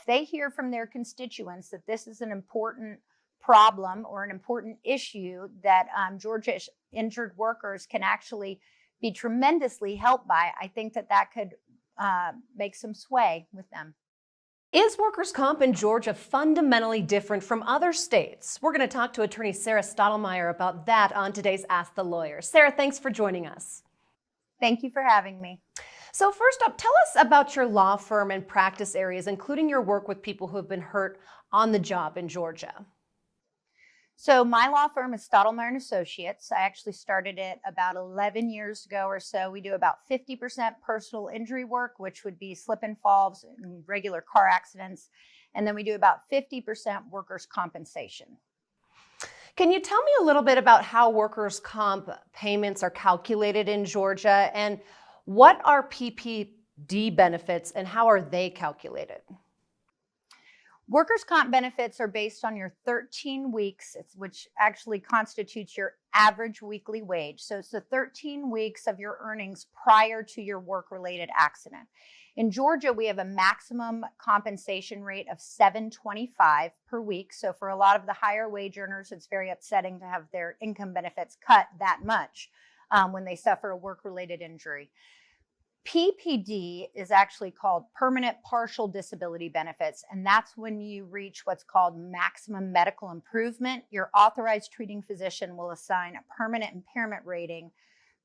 if they hear from their constituents that this is an important problem or an important issue that Georgia injured workers can actually be tremendously helped by, I think that that could make some sway with them. Is workers' comp in Georgia fundamentally different from other states? We're going to talk to attorney Sarah Stottlemyer about that on today's Ask the Lawyer. Sarah, thanks for joining us. Thank you for having me. So first up, tell us about your law firm and practice areas, including your work with people who have been hurt on the job in Georgia. So my law firm is Stottlemyer Associates. I actually started it about 11 years ago or so. We do about 50% personal injury work, which would be slip and falls and regular car accidents. And then we do about 50% workers' compensation. Can you tell me a little bit about how workers' comp payments are calculated in Georgia, and what are PPD benefits and how are they calculated? Workers' comp benefits are based on your 13 weeks, which actually constitutes your average weekly wage. So it's the 13 weeks of your earnings prior to your work-related accident. In Georgia, we have a maximum compensation rate of $7.25 per week. So for a lot of the higher wage earners, it's very upsetting to have their income benefits cut that much when they suffer a work-related injury. PPD is actually called permanent partial disability benefits, and that's when you reach what's called maximum medical improvement. Your authorized treating physician will assign a permanent impairment rating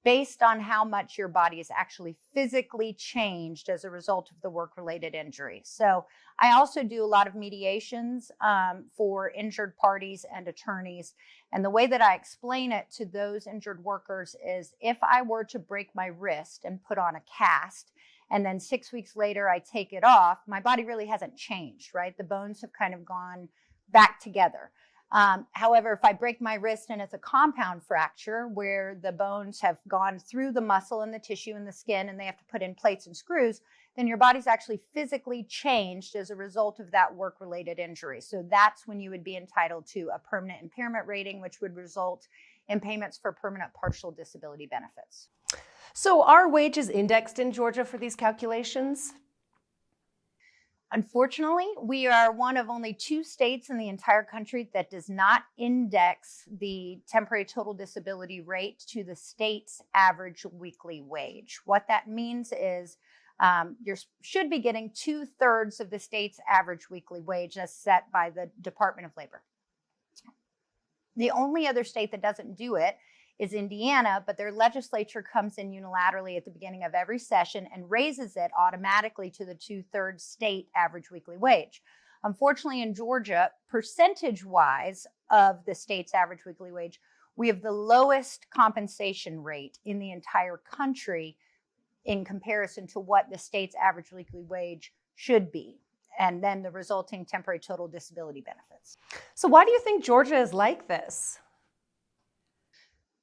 based on how much your body is actually physically changed as a result of the work-related injury. So I also do a lot of mediations for injured parties and attorneys. And the way that I explain it to those injured workers is if I were to break my wrist and put on a cast, and then 6 weeks later I take it off, my body really hasn't changed, right? The bones have kind of gone back together. However, if I break my wrist and it's a compound fracture where the bones have gone through the muscle and the tissue and the skin and they have to put in plates and screws, then your body's actually physically changed as a result of that work-related injury. So that's when you would be entitled to a permanent impairment rating, which would result in payments for permanent partial disability benefits. So are wages indexed in Georgia for these calculations? Unfortunately, we are one of only 2 states in the entire country that does not index the temporary total disability rate to the state's average weekly wage. What that means is you should be getting 2/3 of the state's average weekly wage as set by the Department of Labor. The only other state that doesn't do it is Indiana, but their legislature comes in unilaterally at the beginning of every session and raises it automatically to the 2/3 state average weekly wage. Unfortunately, in Georgia, percentage-wise of the state's average weekly wage, we have the lowest compensation rate in the entire country in comparison to what the state's average weekly wage should be, and then the resulting temporary total disability benefits. So why do you think Georgia is like this?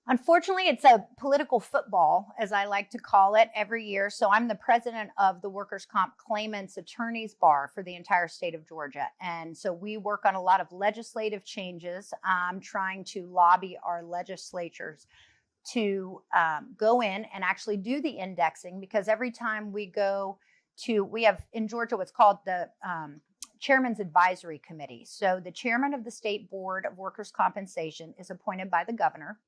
Unfortunately, it's a political football, as I like to call it, every year. So I'm the president of the Workers' Comp Claimants Attorneys Bar for the entire state of Georgia. And so we work on a lot of legislative changes. I'm trying to lobby our legislatures to go in and actually do the indexing, because every time we have in Georgia what's called the Chairman's Advisory Committee. So the chairman of the State Board of Workers' Compensation is appointed by the governor.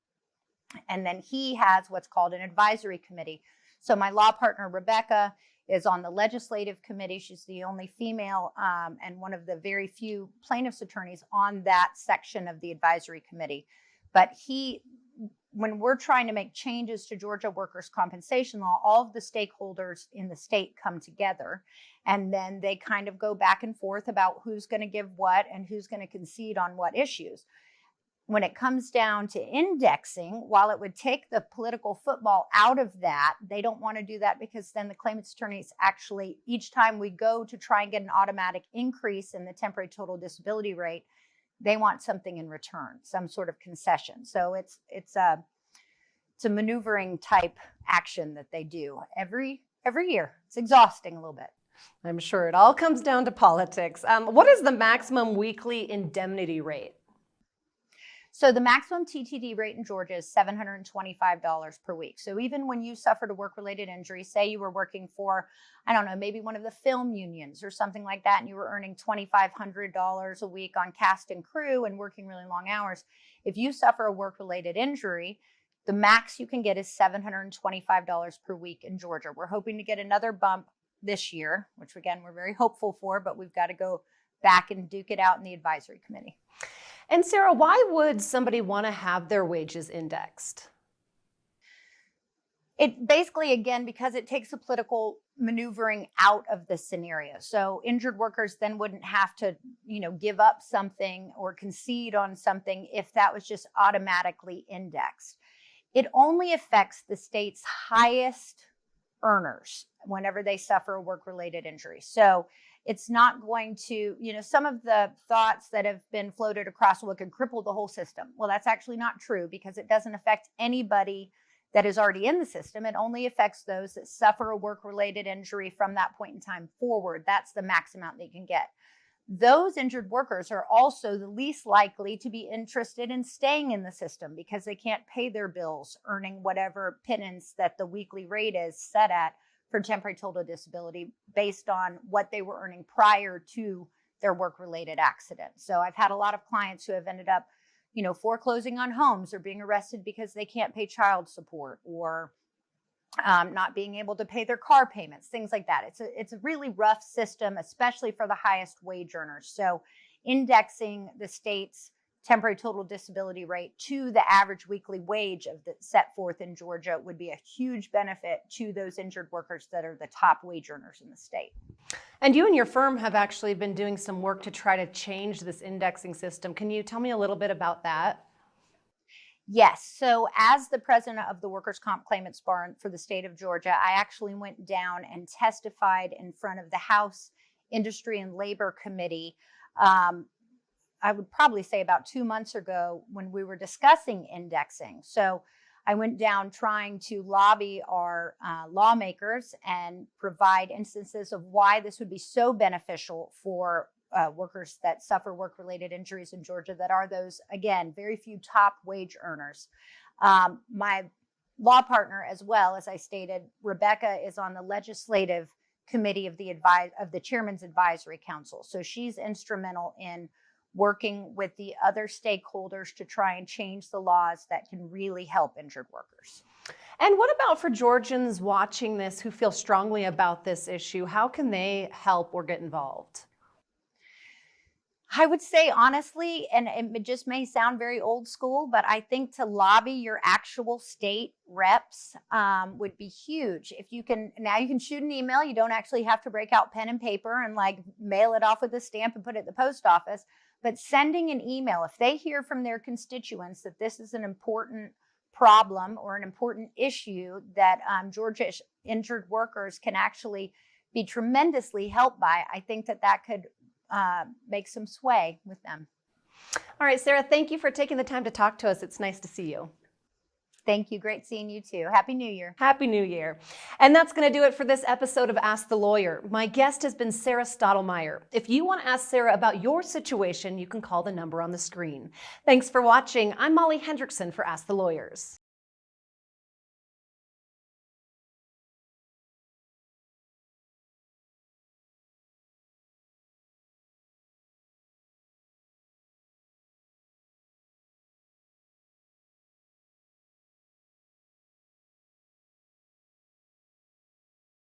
And then he has what's called an advisory committee. So my law partner, Rebecca, is on the legislative committee. She's the only female and one of the very few plaintiffs' attorneys on that section of the advisory committee. But when we're trying to make changes to Georgia workers' compensation law, all of the stakeholders in the state come together, and then they kind of go back and forth about who's going to give what and who's going to concede on what issues. When it comes down to indexing, while it would take the political football out of that, they don't want to do that, because then the claimants attorneys actually, each time we go to try and get an automatic increase in the temporary total disability rate, they want something in return, some sort of concession. So it's a maneuvering type action that they do every year. It's exhausting a little bit. I'm sure it all comes down to politics. What is the maximum weekly indemnity rate? So the maximum TTD rate in Georgia is $725 per week. So even when you suffered a work-related injury, say you were working for, I don't know, maybe one of the film unions or something like that, and you were earning $2,500 a week on cast and crew and working really long hours, if you suffer a work-related injury, the max you can get is $725 per week in Georgia. We're hoping to get another bump this year, which again, we're very hopeful for, but we've got to go back and duke it out in the advisory committee. And Sarah, why would somebody want to have their wages indexed? It basically, again, because it takes the political maneuvering out of the scenario. So injured workers then wouldn't have to, give up something or concede on something if that was just automatically indexed. It only affects the state's highest earners whenever they suffer a work-related injury. So it's not going to, some of the thoughts that have been floated across, well, it could cripple the whole system. Well, that's actually not true because it doesn't affect anybody that is already in the system. It only affects those that suffer a work-related injury from that point in time forward. That's the max amount they can get. Those injured workers are also the least likely to be interested in staying in the system because they can't pay their bills, earning whatever pittance that the weekly rate is set at for temporary total disability based on what they were earning prior to their work-related accident. So I've had a lot of clients who have ended up, foreclosing on homes or being arrested because they can't pay child support or not being able to pay their car payments, things like that. It's a really rough system, especially for the highest wage earners. So indexing the state's temporary total disability rate to the average weekly wage of the set forth in Georgia would be a huge benefit to those injured workers that are the top wage earners in the state. And you and your firm have actually been doing some work to try to change this indexing system. Can you tell me a little bit about that? Yes. So as the president of the Workers' Comp Claimants Bar for the state of Georgia, I actually went down and testified in front of the House Industry and Labor Committee. I would probably say about 2 months ago when we were discussing indexing. So I went down trying to lobby our lawmakers and provide instances of why this would be so beneficial for workers that suffer work-related injuries in Georgia that are those, again, very few top wage earners. My law partner as well, as I stated, Rebecca, is on the legislative committee of the Chairman's Advisory Council. So she's instrumental in working with the other stakeholders to try and change the laws that can really help injured workers. And what about for Georgians watching this who feel strongly about this issue? How can they help or get involved? I would say honestly, and it just may sound very old school, but I think to lobby your actual state reps would be huge. If you can, now you can shoot an email. You don't actually have to break out pen and paper and mail it off with a stamp and put it at the post office. But sending an email, if they hear from their constituents that this is an important problem or an important issue that Georgia injured workers can actually be tremendously helped by, I think that could make some sway with them. All right, Sarah, thank you for taking the time to talk to us. It's nice to see you. Thank you. Great seeing you too. Happy New Year. Happy New Year. And that's going to do it for this episode of Ask the Lawyer. My guest has been Sarah Stottlemyer. If you want to ask Sarah about your situation, you can call the number on the screen. Thanks for watching. I'm Molly Hendrickson for Ask the Lawyers.